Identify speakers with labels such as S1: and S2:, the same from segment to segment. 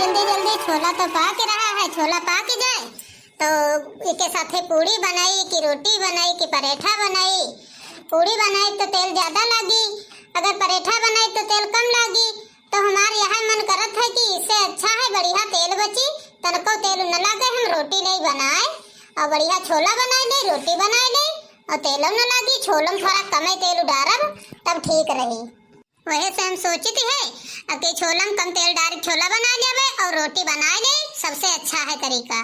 S1: जल्दी जल्दी छोला तो पाक रहा है, छोला पाक जाए तो इसके साथे पूड़ी बनाई कि रोटी बनाई कि पराठा बनाई। पूड़ी बनाई तो तेल ज्यादा लगी, अगर पराठा बनाई तो तेल कम लगी। तो हमारे यहाँ मन करत है कि इससे अच्छा है बढ़िया तेल बची, तनको तेल न लगे, हम रोटी नहीं बनाए और बढ़िया छोला बनाए ले, रोटी बनाए ले और तेल न लगी, छोला में थोड़ा कम तेल डालब तब ठीक रही। वही से हम सोचती है कि छोला में कम तेल डाल छोला बना ले और रोटी बना ले, सबसे अच्छा है तरीका।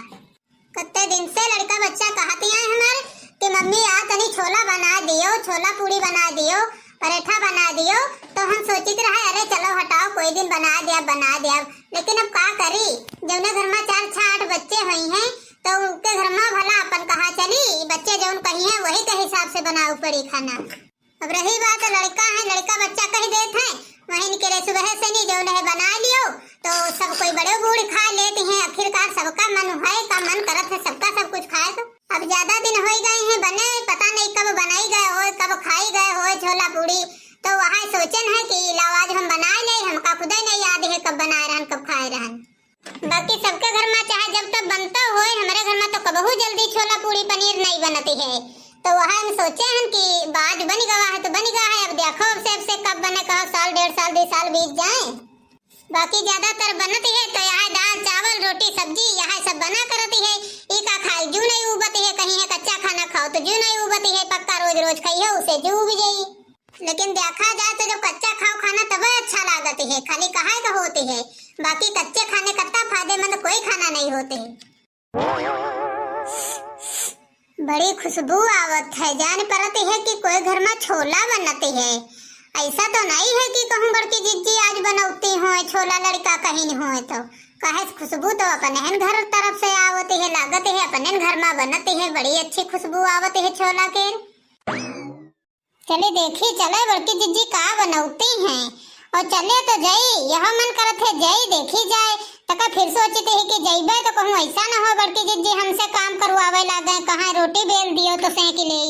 S1: कितने दिन से लड़का बच्चा कहती है हमारे कि मम्मी आ तनी छोला बना दियो, छोला पूड़ी बना दियो, पराठा बना दियो। तो हम सोचते रहे अरे चलो हटाओ कोई दिन बना दिया। लेकिन अब का करी, जौने घर में 4-6-8 बच्चे हुई हैं तो उनके घर में भला अपन कहा चली, बच्चे जौन कही है वही के हिसाब से बनाओ पड़ी खाना। अब रही बात लड़का है, लड़का बच्चा कह देते हैं वहीं के लिए सुबह से नहीं जो है बना लियो तो सब कोई बड़े बूढ़े खा लेते हैं। आखिरकार सबका मन है का मन करत है सबका सब कुछ खाए। तो अब ज्यादा दिन हो गए हैं बने, पता नहीं कब बनाई गए हो कब खाई गए हो छोला पूड़ी। तो वहाँ सोचन है कि लाओ आज हम बनाए ले, हमका खुद ही नहीं याद है कब बनाए रहन कब खाए रहन। बाकी सबके घर में चाहे जब तक बनता हो, हमारे घर में तो कबहू जल्दी छोला पूड़ी पनीर नहीं बनती है। तो वहाँ हम सोचे हैं कि आज बन गया है तो बन गया है, अब देखो अब से कब बने, कहो साल 1.5 साल 2 साल बीत जाए। बाकी ज्यादातर बनती है तो यहाँ दाल चावल रोटी सब्जी यहाँ सब बना करती है। का खाई जू नहीं उबती है, कहीं है कच्चा खाना खाओ तो जू नहीं उबती है, पक्का रोज रोज खाइए उसे जू उब जाई। लेकिन देखा जाए तो जब कच्चा खाओ खाना तब अच्छा लागती है, खाली कहा का होती है। बाकी कच्चे खाने कत्ता फायदेमंद कोई खाना नहीं होते है। बड़ी खुशबू आवत है, जान पड़ती है कि कोई घर में छोला बनती है। ऐसा तो नहीं है कि कहूँ बड़की जिज्जी आज बनौती हो छोला लड़का कहीं नहीं हो। तो कहे खुशबू तो अपने घर तरफ से आवती है, लागत है अपने घर में बनती है, बड़ी अच्छी खुशबू आवती है छोला के। चले देखी चले बड़की जिज्जी का बनौती हैं और चले तो जई, यह मन करत है जई देखी जाए। तका फिर सोचते है कि जइबे तो कहूँ ऐसा न हो बड़की जिज्जी हमसे काम करवावे लागे, कहाँ रोटी बेल दियो तो सेंक ले।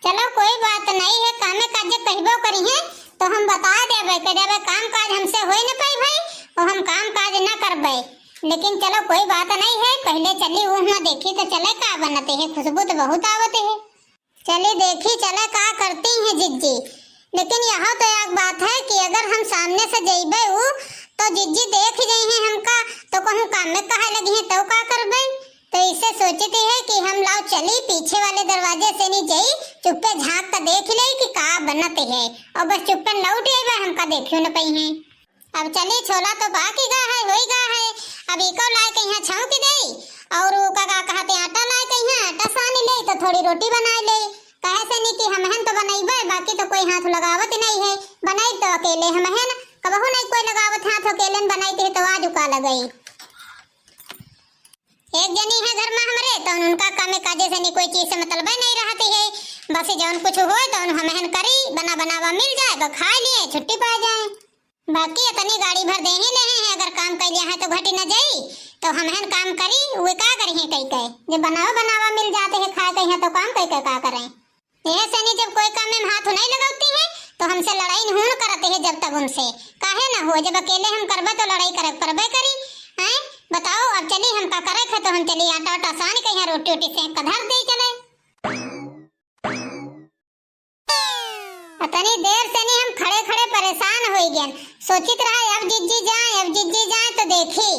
S1: चलो कोई बात नहीं है, कामे काजे कहबो करी है तो हम बता देबे के देबे काम काज हमसे होई न पाई भाई और हम काम काज न करबे। लेकिन चलो कोई बात नहीं है, पहले चली वहाँ देखी तो चले का बनते है, खुशबू तो बहुत आवते है। चले देखी चले का करती है जिज्जी। लेकिन यहाँ तो एक बात है कि अगर हम सामने से जइबे तो जिज्जी देख जाई है हमका तो कहूँ काम में कहा लगी है तो का करबे। तो इससे सोचती है कि हम लाओ चली पीछे वाले दरवाजे से नहीं जाई, चुप्पे झांक कर देख ले कि का बनते है और बस चुप्पे लौट आइबे, हमका देखियो न पई है। अब चली छोला तो बाकी गा है होई गा है, अब इको लाए के यहाँ छाव की दे और का कहते आटा लाए के यहाँ आटा सान ले तो थोड़ी रोटी बना ले। कहे से नहीं कि हम तो बनाइबे, बाकी तो कोई हाथ लगावत नहीं है, बनाई तो अकेले हम है ना, कबहू नहीं कोई लगावत हाथ अकेले बनाई थे तो आज उका लगई। एक जनी है घर में हमारे तो उनका कामे काजे से नहीं कोई चीज से मतलब नहीं रहती है, बस जौन कुछ हो तो हम करी बना बनावा मिल जाए तो खा लिए छुट्टी पा जाए। बाकी इतनी गाड़ी भर दे ही नहीं है, अगर काम कर लिया है तो घटी न जाई तो हम काम करी वे का करी है कई कई जब बनावा मिल जाते है खा कहीं तो काम कई का करें। यह से नहीं जब कोई काम में हाथ नहीं लगाती है तो हमसे लड़ाई नहीं करते है, जब तक उनसे काहे ना हो, जब अकेले हम करबे तो लड़ाई करे परबे करी हैं। बताओ अब चली हम का करे थे तो हम चली आटा उटा सान के यहाँ रोटी ओटी सेंक कर धर दे चले। इतनी देर से नहीं हम खड़े खड़े परेशान हो गए, सोचित रहे अब जिज्जी जाए तो देखी,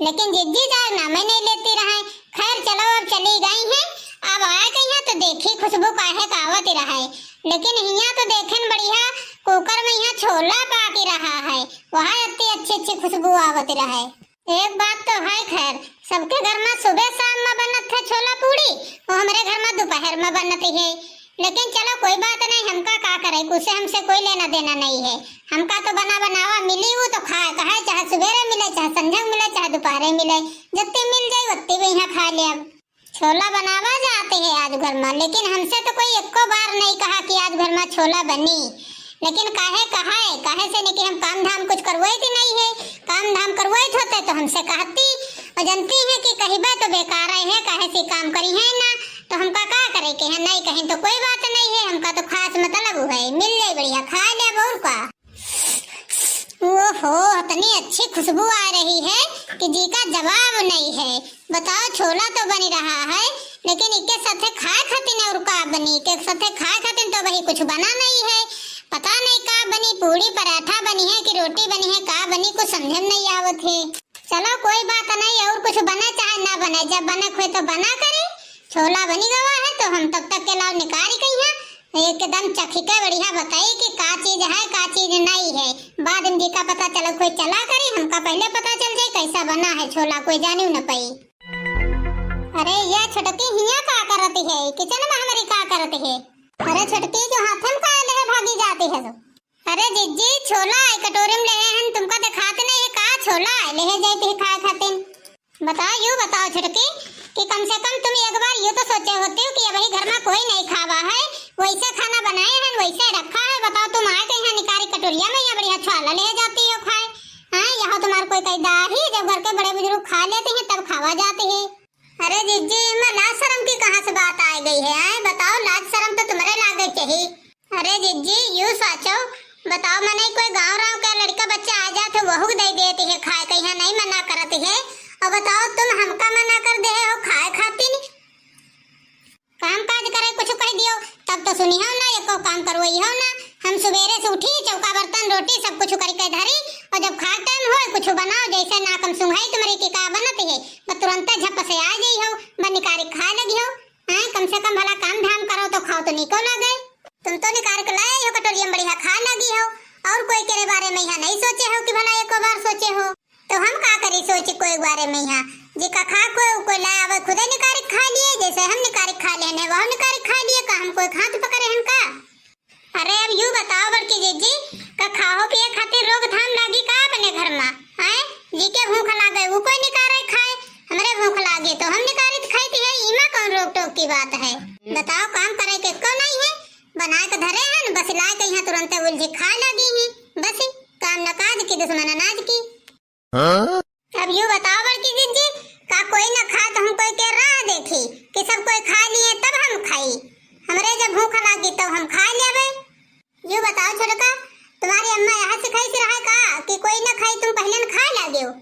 S1: लेकिन जिज्जी जाए नाम ही नहीं लेती रहे। खैर चलो अब चली गई हैं, अब आए गई हैं तो देखी खुशबू काहे का आवत रहे। लेकिन यहाँ तो देखें बढ़िया कुकर में यहाँ छोला पाकी रहा है, वहाँ इतनी अच्छी खुशबू आवत रहे। एक बात तो है खैर सबके घर में सुबह शाम में बनत है छोला पूड़ी और हमारे घर में दोपहर में बनती है। लेकिन चलो कोई बात नहीं, हमका का करे उससे हमसे कोई लेना देना नहीं है, हमका तो बनावा मिली वो तो खाए कहे, चाहे सवेरे मिले चाहे संझा मिले चाहे दोपहर मिले, जितनी मिल जाए उतनी भी यहाँ खा ले। अब छोला बनावा जाते है आज घर में, लेकिन हमसे तो कोई एको बार नहीं कहा कि आज घर में छोला बनी। लेकिन काहे से नहीं कि हम काम धाम कुछ करवाई थी नहीं है, काम धाम करवाई होते तो हमसे कहती और जानती है कि कहीं तो बेकार है, काहे से काम करी है ना तो हमका का करे के है नहीं कहीं तो कोई बात नहीं है, हमका तो खास मतलब है मिल जाए बढ़िया खा ले और का। ओहो, इतनी अच्छी खुशबू आ रही है कि जी का जवाब नहीं है। बताओ, छोला तो बनी रहा है, लेकिन इके साथे खाए खातिर और का बनी, के साथे खाए खातिर तो वही कुछ बना नहीं है। पता नहीं का बनी, पूरी पराठा बनी है कि रोटी बनी है, का बनी कुछ समझ में नहीं आवत है। चलो कोई बात नहीं, और कुछ बने चाहे ना बने, जब बने खोए तो बना करे। छोला बनी गवा है तो हम तब तक के लाओ निकाल गई है, एकदम चखिके बढ़िया बताई कि का चीज है का चीज नहीं है। बाद में जी का पता चला कोई चला करे, हमका पहले पता चल जाए कैसा बना है छोला, कोई जाने न पाई। अरे ये छोटकी हिया का करती है, किचन में हमारी का करती है? अरे छोटकी जो हाथ में का ले भागी जाती है तो। अरे जिज्जी, छोला कटोरे में ले हैं, तुमका दिखाते नहीं है का छोला ले जाती है खाए खातिर। बताओ, यूं बताओ छोटकी कि कम से कम तुम एक बार यूं तो सोचे होते हो कि अब घर में कोई नहीं खावा है, वैसे खाना बनाए हैं वैसे रखा है। बताओ, तुम आए कहीं यहाँ निकारी कटोरिया में या बढ़िया छोला ले जाती हो खाए? हाँ, यहाँ तुम्हारा कोई कैदा ही, जब घर के बड़े बुजुर्ग खा लेते हैं तब खावा जाते हैं। अरे जिज्जी, मैं लाज शर्म की कहाँ से बात आ गई है? बताओ, लाज शर्म तो तुम्हारे लागे चाहिए। अरे जिज्जी, यूं सोचो, बताओ, मैंने कोई गाँव राव का लड़का बच्चा आ जाते वहू दे देती है खाए, कहीं नहीं मना करती है। और बताओ, तुम हमका मना कर दे हो खाए खातिर? काम काज करे कुछ कह दियो तब तो सुनी हो ना, एको काम करवई हो ना। हम सवेरे से उठी, चौका बर्तन रोटी सब कुछ करके धरी, और जब खा टाइम हो कुछ बनाओ, जैसे नाकम सुंघाई तुम्हारी की का बनती है, मैं तुरंत झप से आ गई हो, मैं निकारी खा लगी हो। हैं, कम से कम भला काम धाम करो तो खाओ तो निको लगे। तुम तो निकाल के लाए हो कटोरिया में बढ़िया खा लगी हो, और कोई के बारे में यहाँ नहीं सोचे हो कि भला एक बार सोचे हो? तो हम का करी सोच कोई बारे में यहाँ जी का खा कोई लाए अब खुदे निकारी खा लिए, जैसे हम निकारी खा लेने वह निकारी खा लिए, का हम कोई खात पकड़े हम का? अरे अब यूं बताओ बड़की जीजी, का खाओ पिए खातिर रोग थाम लागी का अपने घर में? हैं, जी के भूख लागे वो कोई निकारे खाए, हमरे भूख लागे तो हम निकारित खाती है, इमा कौन रोक टोक की बात है? बताओ, काम करे के को नहीं है, बना के धरे हैं बस लाए के यहाँ तुरंत उलझी खा लगी है, बस काम न काज की दुश्मन अनाज की। अब यूं बताओ बड़की जीजी, का कोई न खा तो हम कोई के राह देखी कि सब कोई खा लिए तब हम खाई, हमरे जब भूख लगी तब हम खा लेबे। यूं बताओ छोटका, तुम्हारी अम्मा यहाँ सिखाई से रहा का कि कोई न खाई तुम पहले न खा लगे हो?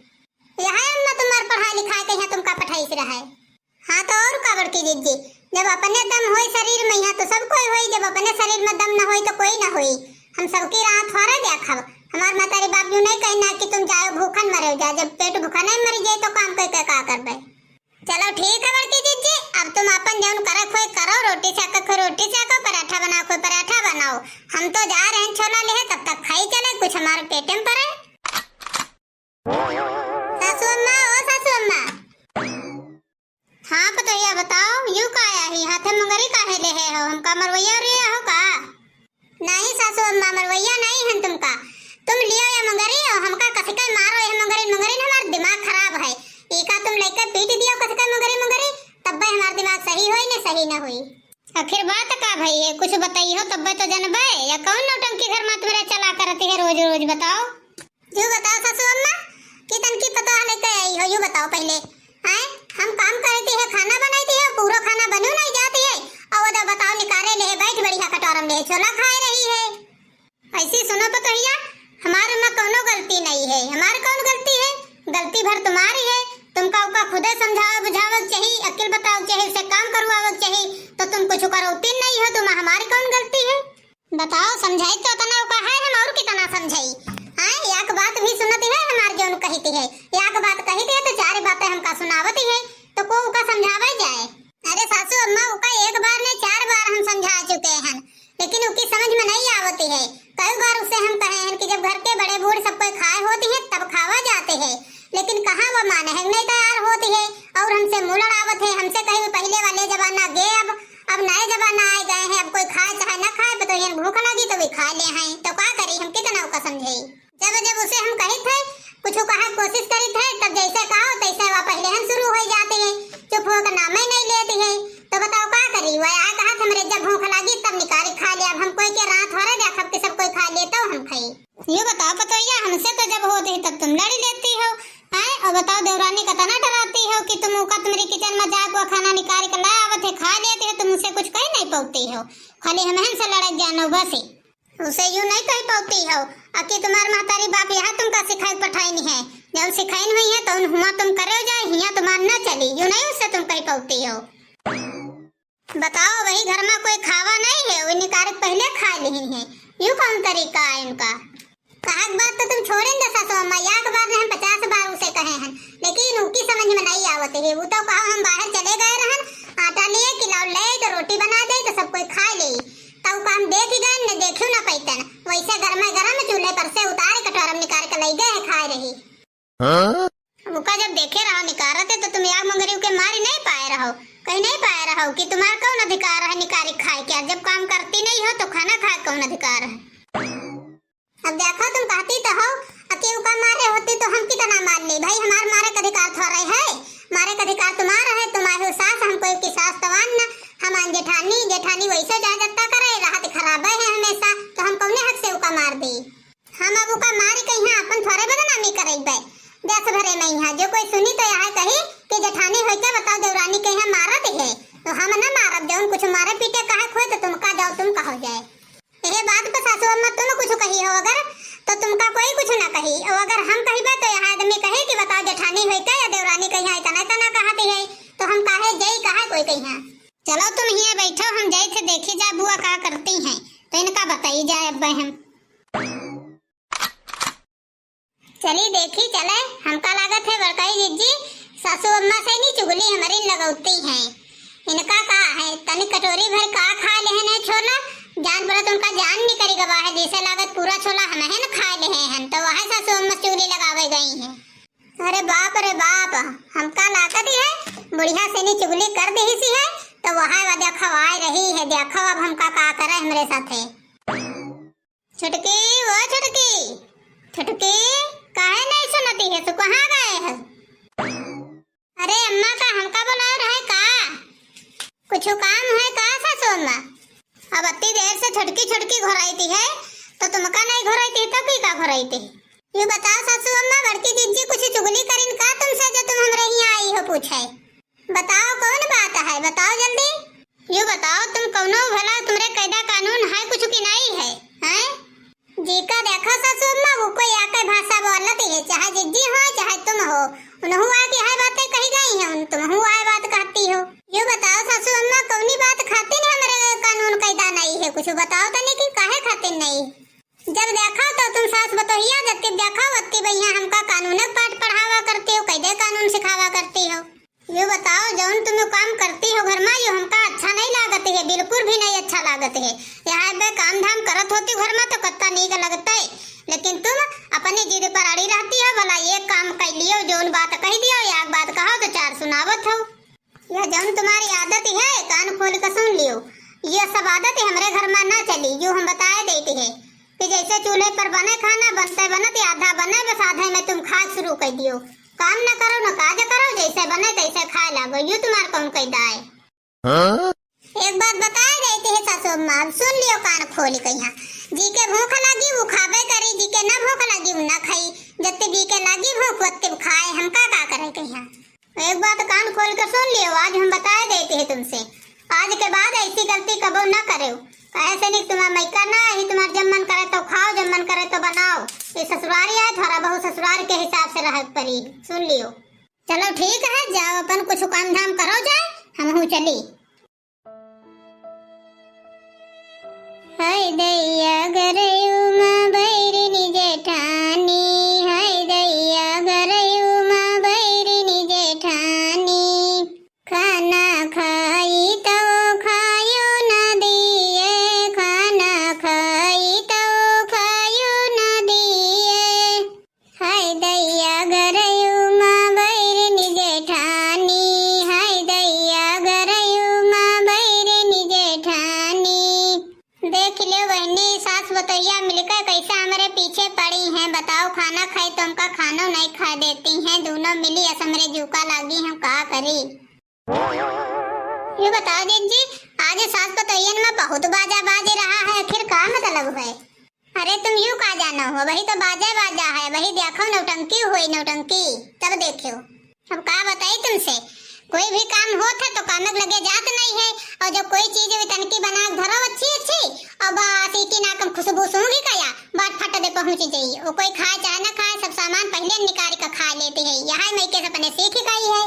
S1: यहाँ अम्मा तुम्हार पढ़ाई लिखाई के यहाँ तुमका पढ़ाई से रहा है? हाँ तो और का बड़की जीजी, जब अपने दम होई शरीर में यहाँ तो सब कोई होई, जब अपने शरीर में दम न होई तो कोई न होई। हम सबकी राह थोड़ा देखब, हमार मातारी बाप यूं नहीं कहना कि तुम जाओ भूखन मरे जा, जब पेट भूखा नहीं मर जाए तो काम करके का करबे। चलो ठीक है बड़की जीजी, अब तुम अपन जौन करे खोई करो, रोटी सेको खोई रोटी सेको, पराठा बनाओ खोई पराठा बनाओ, हम तो जा रहे हैं छोला ले, तब तक खाई चले, कुछ हमारे पेट में पड़े। सासू अम्मा, ओ सासू अम्मा। हाँ पतोहिया बताओ, यूं का आया ही हाथे मुंगरी काहे ले हो, हमका मरवैया रिया हो का? नहीं सासू अम्मा, मरवैया नहीं है तुमका, तुम लियो या मुंगरी और हमका कसिका मारो, ये मुंगरी मुंगरी हमारा दिमाग खराब है, एका तुम लेकर पीट दियो कसिका मुंगरी मुंगरी, तब भाई हमारा दिमाग सही होई न सही न होई। आखिर बात का भाई है, कुछ बताई हो तब तो जनबे, या कौन नौटंकी घर में तुम्हारे चला करती है रोज रोज? बताओ, यूं बताओ सासू अम्मा, कि तनकी पता लेके आई हो, यूं बताओ पहले। हैं, हम काम करती है, खाना बनाती है, पूरा खाना बनू नहीं जाती है, और वो बताओ निकारे ले बैठ बढ़िया कटोरा में छोला खाए रही है। ऐसी सुनो पतोहिया, हमारे में कोनो गलती नहीं है, हमारी कौन गलती है? गलती भर तुम्हारी है, तुमका उका खुदे समझाओ बुझावक चाहिए, अकेल बताओ चाहिए, से काम करवावक चाहिए, तो तुम कुछ करो तीन नहीं हो, तुम हमारी कौन गलती है? बताओ, समझाई तो तना उका है, हम और कितना समझाई? हाँ, एक बात भी सुनती है हमार जौन कहती है, एक बात कहती है तो चार बातें हमका सुनावती है, तो को उका समझावे जाए? अरे सासू अम्मा, उका एक बार नहीं 4 बार हम समझा चुके हैं, लेकिन उसकी समझ में नहीं आवती है। कई बार उससे हम कहे हैं कि जब घर के बड़े बूढ़े सब कोई खाए होती है तब खावा जाते हैं, लेकिन कहाँ वो माने है, नहीं तैयार होती है, और हमसे मुलड़ आवत है, हमसे कहे पहले वाले जमाना गए, अब नए जमाना आ गए हैं, अब कोई खाए चाहे न खाए, तो ये भूख लगी तो भी खा ले हैं, तो क्या करी, हम कितना का समझे? जब उसे हम कही थे कुछ कहा कोशिश करी थे, तब जैसे कहा तैसे वह पहले हम शुरू हो जाते हैं, चुप होकर नाम ही नहीं लेती है, तो बताओ क्या करी? वह आ कहा था मेरे जब भूख लगी तब निकाली खा लिया, अब हम कोई के रात हो रहे देखा कि सब कोई खा लिए तो हम खाई। ये बताओ पतोहिया, हमसे तो जब होती है तब तुम लड़ी लेती हो, हैं? और बताओ देवरानी का तना डराती हो कि तुम का तुम्हारी किचन में जाकर खाना निकाल कर ला आवत है, खा लेते हो, तुम मुझसे कुछ कह नहीं पाती हो, खाली हम हमसे लड़क जानो बस। उसे यूं नहीं कह पाती हो कि तुम्हार महतारी बाप यहाँ तुमका सिखाई पठाई नहीं है, जब सिखाई नहीं है तो हुआ तुम करे जाए, हिया तुम्हार न चली, यूं नहीं उससे तुम कह पाती हो। बताओ वही घर में कोई खावा नहीं है, वो निकाल पहले खा ली है, यूं कौन तरीका है उनका। कहा बात तो तुम छोड़े न सासू अम्मा, एक बार नहीं 50 बार उसे कहे हैं, लेकिन उनकी समझ में नहीं आवत है। वो तो कहा हम बाहर चले गए रहन, आटा लिए खिलाओ ले तो रोटी बना दे तो सब कोई खा ले, तब काम देख गए न देखियो न पैतन, वैसे गरम चूल्हे पर से उतारे कटोरा में निकाल के ले गए है खा रही। उका जब देखे रहो निकारते तो तुम यार मंगरी के मारी नहीं पाए रहो, कहीं नहीं पाए रहो कि तुम्हारा कौन अधिकार है निकारी खाए के, जब काम करती नहीं हो तो खाना खाए कौन अधिकार है। अब देखो तुम कहती तो हो कि उका मारे होती तो हम कितना मार ली, भाई हमार मारे का अधिकार थोड़ा है, मारे का अधिकार तुम्हारा है, तुम्हारी सास हमको की सास तवान न, हम जेठानी वैसे जाजता करे राहत खराब है हमेशा, तो हम कौने हक से उका मार दी। हम अब उका मारी कहीं अपन थोड़े बदनामी करेबे देश भरे में, यहाँ जो कोई सुनी तो यहाँ कही कि जेठानी होई के बताओ देवरानी कहीं मारत है, तो हम न मारब, जौन कुछ मारे पीटे कहे खोए तो तुमका जाओ तुम कहो जाए। ये बात पर सासू अम्मा तुम कुछ कही हो अगर तो तुमका कोई कुछ ना कही, और अगर हम कहीबे तो यहाँ आदमी कहे कि बताओ जेठानी होई के या देवरानी कहीं इतना कहते है, तो हम काहे जई कहा कोई कहीं। चलो तुम यहाँ बैठो, हम जाए थे देखी जा बुआ क्या करती हैं, तो इनका बताई जाए। अब हम चली देखी चले, हमका लागत है बड़काई जीजी सासू अम्मा से नहीं चुगली हमारी लगौती हैं, इनका का है तनी कटोरी भर का खा ले है छोला, जान पड़ा तो उनका जान नहीं करेगा बाहर, जैसे लागत पूरा छोला हम है न खा ले हैं, तो वहाँ सासू अम्मा चुगली लगावे गई हैं। अरे बाप हमका लागत है बुढ़िया से नहीं चुगली कर दी सी है, तो वहाँ देखो आ रही है, देखो अब हमका का करे हमरे साथे। छुटकी वो छुटकी काहे नहीं सुनती है, तू कहाँ गए है? अरे अम्मा का हमका बुला रहे का, कुछ काम है का सासू अम्मा? अब इतनी देर से छुटकी घोराई है, तो तुमका नहीं घोराई थी तो का घोराई थी? ये बताओ सासू अम्मा, बड़की जीजी कुछ चुगली करिन का तुमसे जो तुम हमरे यहाँ आई हो पूछे? बताओ कौन बात है, बताओ जल्दी। ये बताओ तुम कौनो भला तुमरे कायदा कानून है कुछ की नहीं है, हैं? जी का देखो सासू अम्मा, वो कोई आके भाषा बोलती है, चाहे जीजी हो चाहे तुम हो, उन्हों आके है बातें कही गई हैं, तुम हो आए बात कहती हो। ये बताओ सासू अम्मा कौनी बात खातिर हमारे कानून कायदा नहीं है, कुछ बताओ तनी कि काहे खातिर नहीं? जब देखा तो तुम सास बतोहिया जब देखा वत्ती भैया हमका कानून पाठ पढ़ावा करती हो, कैदे कानून सिखावा करती हो। ये बताओ जौन तुम काम करती हो घर में, ये हमका अच्छा नहीं लागत है, बिल्कुल भी नहीं अच्छा लागत है। यहाँ पे काम धाम करत होती घर में तो कत्ता नहीं लगता है, लेकिन तुम अपनी जिद पर अड़ी रहती हो, भला एक काम कर लियो, जौन बात कह दियो, एक बात कहो तो चार सुनावत हो। यह जौन तुम्हारी आदत है कान खोल कर सुन लियो, ये सब आदत हमारे घर में न चली, जो हम बताए देते हैं कि जैसे चूल्हे पर बने खाना बनते आधा बने, बस आधे में तुम खा शुरू कर दियो, काम न करो न काज करो, जैसे बने तैसे खाए लागो, यू तुम्हार कौन कैदा है? एक बात बताए देती है सासू अम्मा, सुन लियो कान खोल के, यहाँ जी के भूख लगी वो खाबे करी, जी के न भूख लगी वो न खाई, जत्ते जी के लगी भूख वत्ते खाए, हमका का करे के यहाँ। एक बात कान खोल कर सुन लियो, आज हम बताए देते हैं तुमसे, आज के बाद ऐसी गलती कबो न करो, ऐसे नहीं तुम्हारा मैका ना ही, तुम्हारा जब मन करे तो खाओ, जब मन करे तो बनाओ, ये ससुरारी है, थोड़ा बहुत ससुराल के हिसाब से रह परी, सुन लियो। चलो ठीक है, जाओ अपन कुछ काम धाम करो जाए, हम हूँ चली। हाय दैया गरयू माँ बैरिनी जेठानी, हाय दैया गरयू माँ बैरिनी जेठानी, खाना खाई तो खायो न दिए, खाना खाई तो खायो न दिए, हाय दैया गरयू माँ बैरिनी जेठानी, हाय दैया गरयू माँ बैरिनी जेठानी। देख लो बहनी सास बतैया मिलकर कैसे हमारे पीछे पड़ी हैं, बताओ खाना खाए तो हमका खाना नहीं खा देती हैं, दोनों मिली असमरे जूका लागी, हम का करी? ये बताओ जी आज सास बतैयन में बहुत बाजा बाजे रहा है, आखिर का मतलब है? अरे तुम यूं का जाना हो, वही तो बाजा बाजा है, वही देखो नौटंकी हुई नौटंकी, तब देखो। हम का बताई तुमसे कोई भी काम होत है तो कामक लगे जात नहीं है। और जब कोई चीज भी तनकी बना के धरो अच्छी अच्छी और बस की नाकम खुशबू सूंघी कया बाट फट दे पहुंच जाइए। वो कोई खाए चाहे ना खाए सब सामान पहले निकाल के खा लेते हैं। यहाँ मैं के अपने सीख गई है।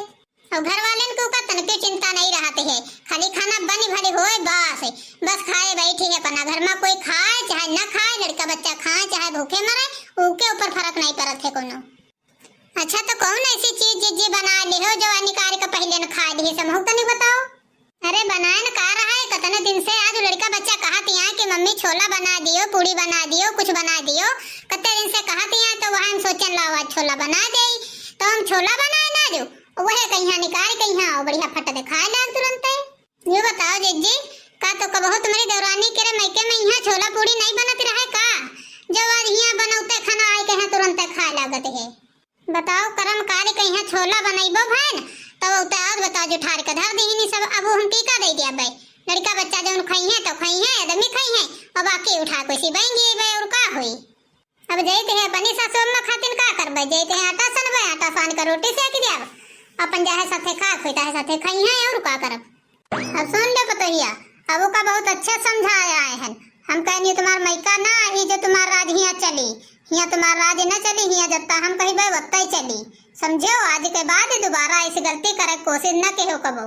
S1: और घर वाले को का तनकी चिंता नहीं रहती है, खाली खाना बनी भरी होए बस खाए बैठी है अपना। घर में कोई खाए चाहे ना खाए, लड़का बच्चा खाए चाहे भूखे मरे, उसके ऊपर फर्क नहीं पड़त है कोनो। अच्छा तो कौन ऐसी चीज जी बना ले हो जो निकाल के पहले न खा ली समझो तो नहीं बताओ। अरे बनाए न का रहा है कितने दिन से आज लड़का बच्चा कहती है कि मम्मी छोला बना दियो, पूड़ी बना दियो, कुछ बना दियो। कितने दिन से कहती है तो वह हम सोचन लाओ आज छोला बना दे। तो हम छोला बनाए ना जो वह कहीं निकाल कहीं और बढ़िया फट दे खाए ना तुरंत। ये बताओ जीजी का तो कबहो तुम्हारी देवरानी के रे मैके में यहाँ छोला पूड़ी नहीं बनती रहे का, जब आज यहाँ बनौते खाना आए कहीं तुरंत खा लागत है। बताओ कर्म कार्य कहीं छोला बनाइबो भाई तब तो आज बताओ जो ठार के धर दही सब। अब हम टीका दे दिया भाई लड़का बच्चा जो खाई है तो खाई है आदमी खाई है और बाकी उठा कोई सी बहेंगी भाई और का हुई। अब जैते है अपनी सासु अम्मा खातिन का करबे, जैते है आटा सनबे आटा सान के रोटी सेक दिया अपन जाहे साथे खा खोता है साथे खाई है और का करब। अब सुन ले पतोहिया अब का बहुत अच्छा समझाया है। हम कहनी तुम्हार मैका ना ही जो तुम्हार राज हिया चली, हिया तुम्हार राज न चली, हिया जब तक हम कही वत्ता ही चली समझो। आज के बाद दोबारा ऐसी गलती करे कोशिश न कहो कबो।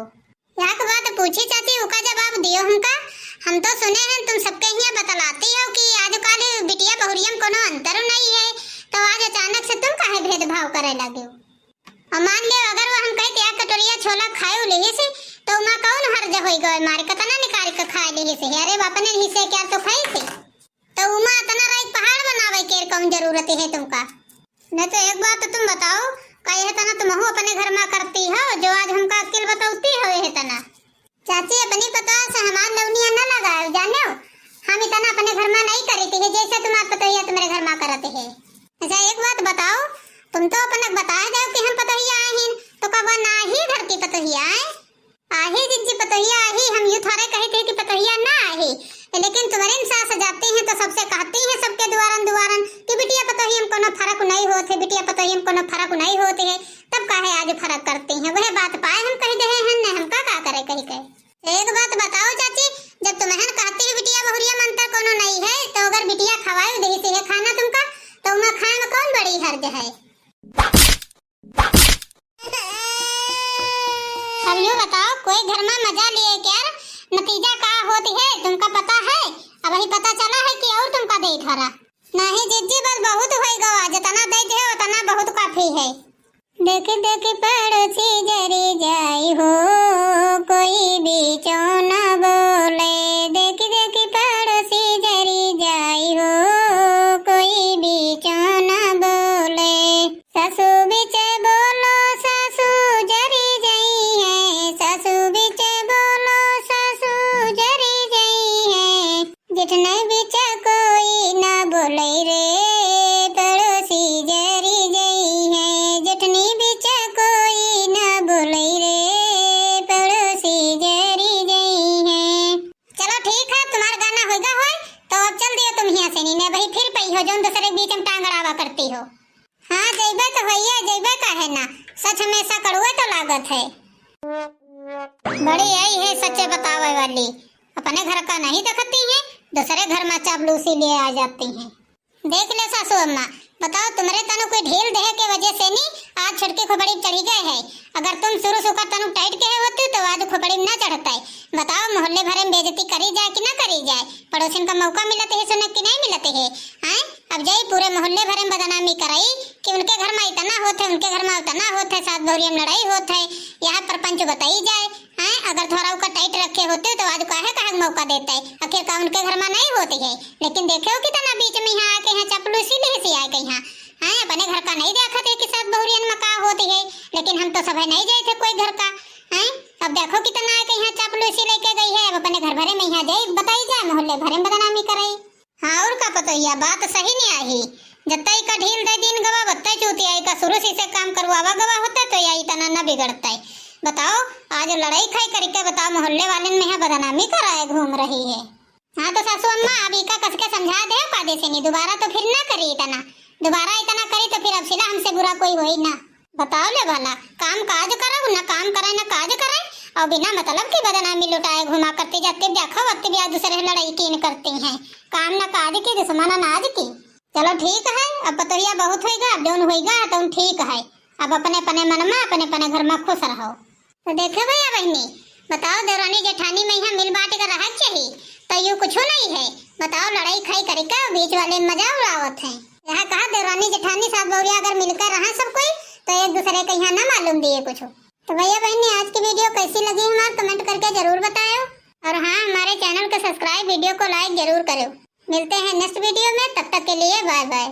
S1: यहाँ की बात पूछी चाची उका जवाब दियो हमका। हम तो सुने हैं तुम सबके हिया बतलाती हो कि आजकल बिटिया बहुरियम कोनो अंतर नहीं है, तो आज अचानक से तुम काहे भेदभाव करे लगे हो। और मान लियो अगर वो हम कहते एक कटोरिया छोला खाए लेही से तो मां कौन हर्ज होई गए मार कतना निकाल के खाए लेही से। अरे अपने हिस्से क्या तो खाई थी तो उमा इतना राई पहाड़ बनावे के कौन जरूरत है तुमका। नहीं तो एक बात तुम बताओ कहे तना तुम हो अपने घर में करती हो जो आज हमका अकेल बताती हो है तना। चाची अपनी पता से हमार लवनिया न लगाए जाने हो, हम इतना अपने घर में नहीं करी थी जैसे तुम्हारे पतोहिया तुम्हारे घर में करते है। अच्छा एक बात बताओ तुम तो अपने बताए जाओ कि हम पतोहिया आही तो कब ना ही घर की पतोहिया आही जिज्जी पतोहिया आही। हम यूं थारे कहे थे कि पतोहिया ना आही, लेकिन तुम्हारे सास जाती हैं तो सबसे कहती हैं सबके दुआरन कि बिटिया पतोहिया में कोनो फर्क नहीं होते, बिटिया पतोहिया में कोनो फर्क नहीं होते है। तब काहे आज फर्क करती हैं वह बात पाए हम कह दे हैं न हम का करे कही कहे। एक बात बताओ चाची जब तुम्हें कहती है बिटिया बहुरिया में अंतर कोनो नहीं है तो अगर बिटिया खवाए दही से है खाना तुमका तो उमा खाए में कौन बड़ी हर्ज है। अब यूँ बताओ कोई घर में मजा लिए क्या नतीजा का होती है तुमका पता है। अब ही पता चला है कि और तुमका दे धरा नहीं जिज्जी बस बहुत होई गवा जितना दे दे उतना बहुत काफी है। देख देख पड़ोसी जरी जाई हो कोई बीचो न बोले, देख देख पड़ोसी जरी जाई हो कोई बीचो न बोले। सासू बीच बोलो सासू जरी जाई है, सासू बीच बोलो सासू जरी जाई है। जितने बीच कोई न बोले रे पड़ोसी जरी जाई है, जितनी बीच कोई न बोले रे पड़ोसी जरी जाई है। चलो ठीक है तुम्हारा गाना होगा होय तो अब चल दियो तुम यहाँ से नहीं भाई फिर पई हो जो दूसरे बीच में टांग अड़ावा करती हो। हाँ जइबे तो भैया जइबे का है ना, सच हमेशा कड़ुआ तो लागत है। बड़ी यही है सच्चे बतावे वाली, अपने घर का नहीं देखती है दूसरे घर में चापलूसी लिए आ जाती हैं। देख ले सासू अम्मा बताओ तुम्हारे तनु कोई ढील देह के वजह से नहीं आज छुटकी खोपड़ी चढ़ी गए है। अगर तुम शुरू से तनु टाइट के होती तो आज खोपड़ी में न चढ़ता है। बताओ मोहल्ले भरे में बेइज्जती करी जाए कि ना करी जाए, पड़ोसन का मौका मिलते है सुनने की नहीं मिलते है। हैं अब जाई पूरे मोहल्ले भरे में बदनामी कराई कि उनके घर में इतना होते उनके घर में उतना होते सात भौरिया में लड़ाई होते है, यहाँ परपंच बताई जाए। हैं अगर थोड़ा का टाइट रखे होते तो आज काहे मौका देता है, आखिर का उनके घर में नहीं होती है। लेकिन देखो कितना बीच में यहाँ आके यहाँ चपलूसी ले से आके यहाँ हैं अपने घर का नहीं देखा थे कि सात बहुरियन में का होती है। लेकिन हम तो सब नहीं गए थे कोई घर का हैं। अब देखो कितना आके यहाँ चपलूसी लेके गई है, अब अपने घर भरे में यहाँ जाए बताई जाए मोहल्ले भरे में बदनामी कराई। हाँ और का पता यह बात सही नहीं आई, जब तक का ढील दे दिन गवा बत्ता चूती आई का शुरू से काम करवावा गवा होता तो यही तना न बिगड़ता है। बताओ आज लड़ाई खाई करके बताओ मोहल्ले वाले में यहाँ बदनामी कराए घूम रही है। हाँ तो सासू अम्मा अभी का कस के समझा दे पादे से नहीं दोबारा तो फिर ना करी इतना, दोबारा इतना करी तो फिर अब सिला हमसे बुरा कोई होई ना। बताओ ले भला, काम काज करो ना, काम करे ना काज करे, और बिना मतलब की बदनामी लुटाए घुमा करते जाते देखो वक्त भी दूसरे लड़ाई कीन करती हैं। काम ना काज की दुश्मन अनाज की। चलो ठीक है, अब पतोहिया बहुत होएगा, अब जौन होएगा तो ठीक है। अब अपने अपने मन में अपने अपने घर में खुश रहो। तो देखे भैया बहनी, बताओ देवरानी जेठानी में यहाँ मिल बांट कर रह चाहिए तो यूँ कुछ नहीं है। बताओ लड़ाई खाई करके बीच वाले मजा उड़ावत है। यहाँ कहा देवरानी जेठानी साथ बहुरिया अगर मिलकर रहा सब कोई तो एक दूसरे के यहाँ ना मालूम दिए कुछ। तो भैया बहनी, आज की वीडियो कैसी लगी हमारा कमेंट करके जरूर बताओ, और हाँ, हमारे चैनल को सब्सक्राइब, वीडियो को लाइक जरूर करो। मिलते हैं नेक्स्ट वीडियो में, तब तक के लिए बाय बाय।